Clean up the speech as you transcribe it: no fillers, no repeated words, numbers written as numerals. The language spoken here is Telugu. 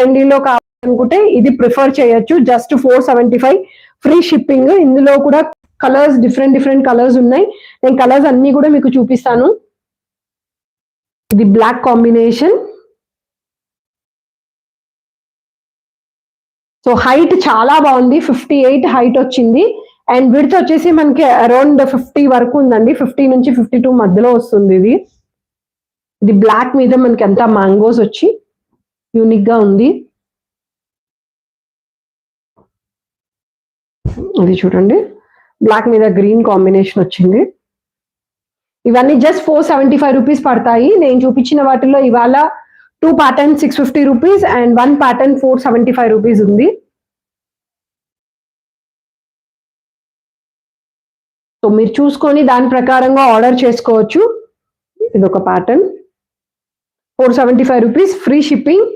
ట్రెండీలో కావాలనుకుంటే ఇది ప్రిఫర్ చేయొచ్చు. Just 475 free shipping. ఇందులో కూడా కలర్స్ డిఫరెంట్ కలర్స్ ఉన్నాయి. నేను కలర్స్ అన్ని కూడా మీకు చూపిస్తాను. ఇది బ్లాక్ కాంబినేషన్. సో హైట్ చాలా బాగుంది, 58 హైట్ వచ్చింది. అండ్ విడ్త్ వచ్చేసి మనకి అరౌండ్ 50 వరకు ఉందండి. 50 నుంచి 52 మధ్యలో వస్తుంది ఇది. ఇది బ్లాక్ మీద మనకి అంతా మ్యాంగోస్ వచ్చి యూనిక్ గా ఉంది. ఇది చూడండి, బ్లాక్ మీద గ్రీన్ కాంబినేషన్ వచ్చింది. ఇవన్నీ జస్ట్ 475 రూపీస్ పడతాయి. నేను చూపించిన వాటిలో ఇవాళ 2 pattern 650 rupees and 1 pattern 475 rupees ఉంది. సో మీరు చూసుకొని దాని ప్రకారంగా ఆర్డర్ చేసుకోవచ్చు. ఇది ఒక ప్యాటర్న్ 475 రూపీస్ ఫ్రీ షిప్పింగ్.